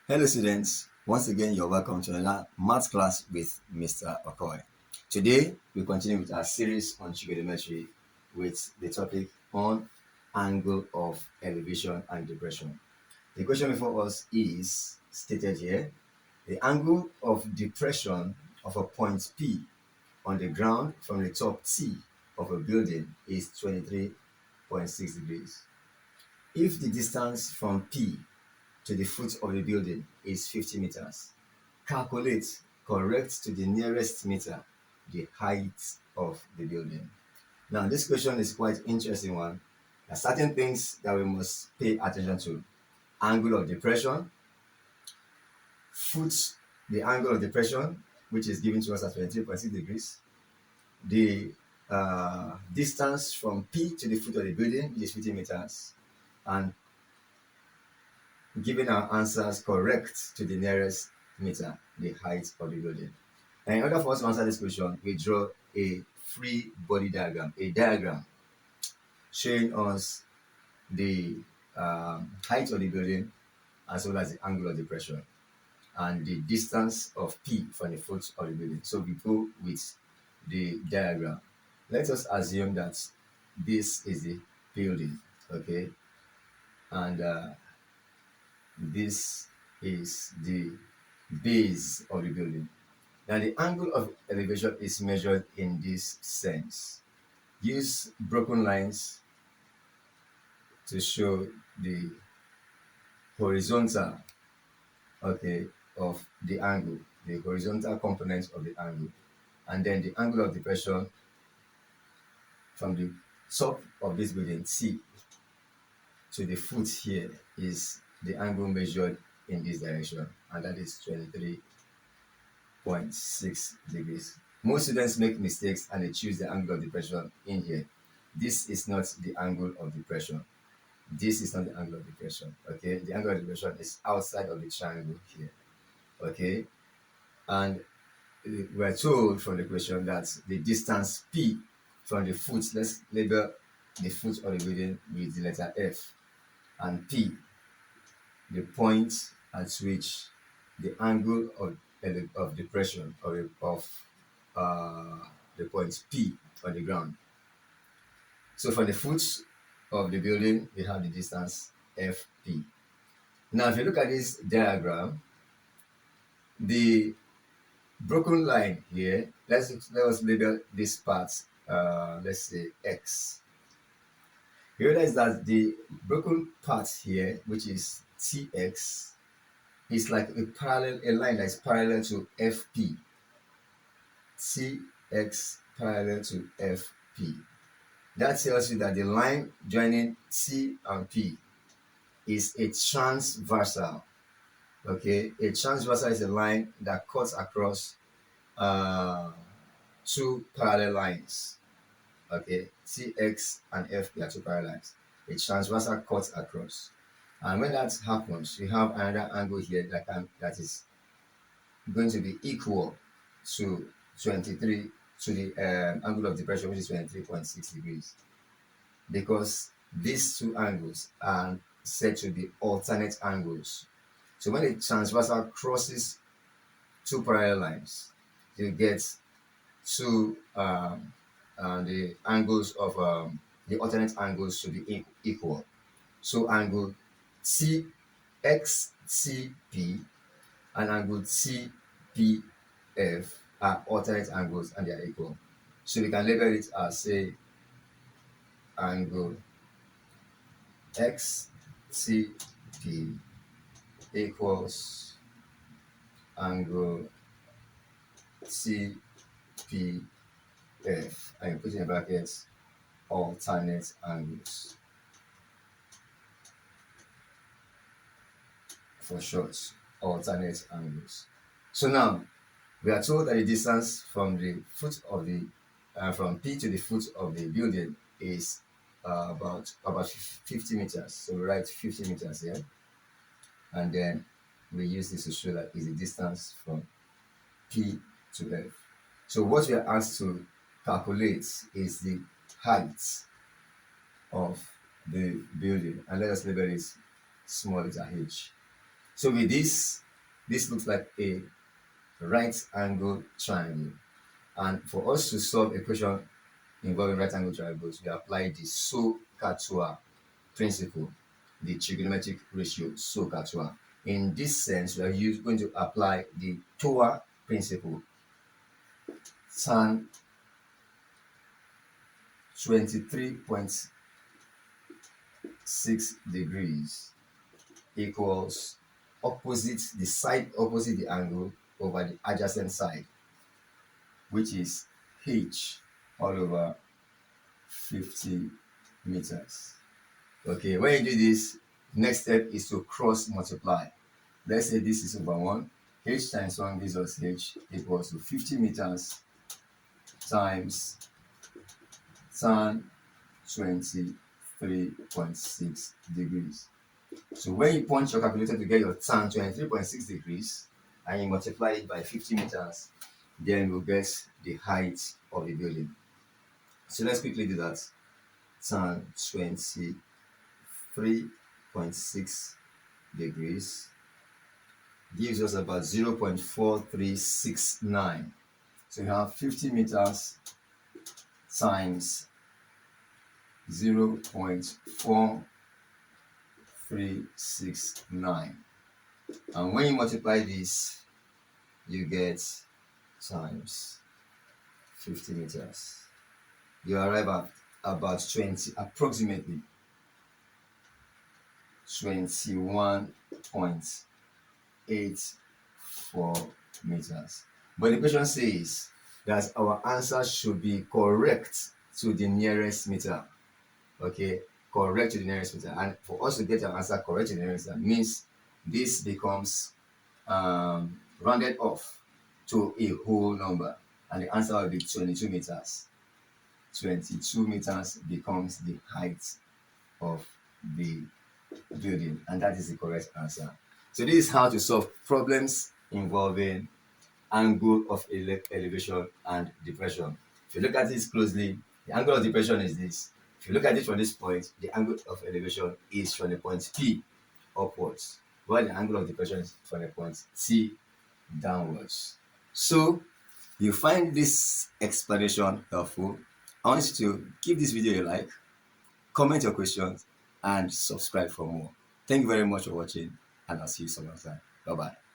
Hello students, once again you're welcome to another math class with Mr. Okoy. Today we continue with our series on trigonometry with the topic on angle of elevation and depression. The question before us is stated here: the angle of depression of a point P on the ground from the top T of a building is 23.6 degrees. If the distance from P to the foot of the building is 50 meters. Calculate, correct to the nearest meter, the height of the building. Now, this question is quite interesting one. There are certain things that we must pay attention to. Angle of depression, foot, the angle of depression, which is given to us at 23.6 degrees. The distance from P to the foot of the building, which is 50 meters. And giving our answers correct to the nearest meter, the height of the building. And in order for us to answer this question, we draw a free body diagram, a diagram showing us the height of the building as well as the angle of depression and the distance of P from the foot of the building. So we go with the diagram. Let us assume that this is the building, okay? And this is the base of the building. Now the angle of elevation is measured in this sense. Use broken lines to show the horizontal, okay, of the angle, the horizontal components of the angle, and then the angle of depression from the top of this building C to the foot here is the angle measured in this direction, and that is 23.6 degrees. Most students make mistakes and they choose the angle of depression in here. This is not the angle of depression. This is not the angle of depression, okay? The angle of depression is outside of the triangle here, okay? And we're told from the question that the distance P from the foot, let's label the foot of the building with the letter F, and P, the point at which the angle of depression of the point P on the ground. So from the foot of the building, we have the distance FP. Now, if you look at this diagram, the broken line here, let us label this part, let's say X. You realize that the broken part here, which is TX, is like a line that is parallel to FP. TX parallel to FP. That tells you that the line joining T and P is a transversal. Okay, a transversal is a line that cuts across two parallel lines. Okay, TX and FP are two parallel lines. A transversal cuts across. And when that happens, you have another angle here that is going to be equal to 23 to the angle of depression, which is 23.6 degrees, because these two angles are said to be alternate angles. So when a transversal crosses two parallel lines, you get two the angles of the alternate angles should be equal. So angle TXTP and angle TPF are alternate angles and they are equal. So we can label it as, say, angle XTP equals angle TPF, and you put in brackets alternate angles for short, alternate angles. So now we are told that the distance from the foot of the from P to the foot of the building is about 50 meters. So we write 50 meters here, and then we use this to show that is the distance from P to F. So what we are asked to calculate is the height of the building, and let us label it small letter h. So with this looks like a right angle triangle. And for us to solve equation involving right angle triangles, we apply the SOHCAHTOA principle, the trigonometric ratio SOHCAHTOA. In this sense, we are going to apply the TOA principle, tan 23.6 degrees equals the side opposite the angle over the adjacent side, which is h all over 50 meters. Okay, when you do this, next step is to cross multiply. Let's say this is over 1. H times 1 gives us h equals to 50 meters times tan 23.6 degrees. So when you punch your calculator to get your tan 23.6 degrees and you multiply it by 50 meters, then we'll get the height of the building. So let's quickly do that. Tan 23.6 degrees gives us about 0.4369. So you have 50 meters times 0.4369. And when you multiply this, you get times 50 meters. You arrive at about approximately 21.84 meters. But the question says that our answer should be correct to the nearest meter. Okay, correct to the nearest meter. And for us to get our answer correct to the nearest meter means this becomes rounded off to a whole number, and the answer will be 22 meters. 22 meters becomes the height of the building, and that is the correct answer. So this is how to solve problems involving angle of elevation and depression. If you look at this closely, the angle of depression is this. If you look at it from this point, the angle of elevation is from the point P upwards, while the angle of depression is from the point T downwards. So you find this explanation helpful. I want you to give this video a like, comment your questions, and subscribe for more. Thank you very much for watching, and I'll see you some other time. Bye-bye.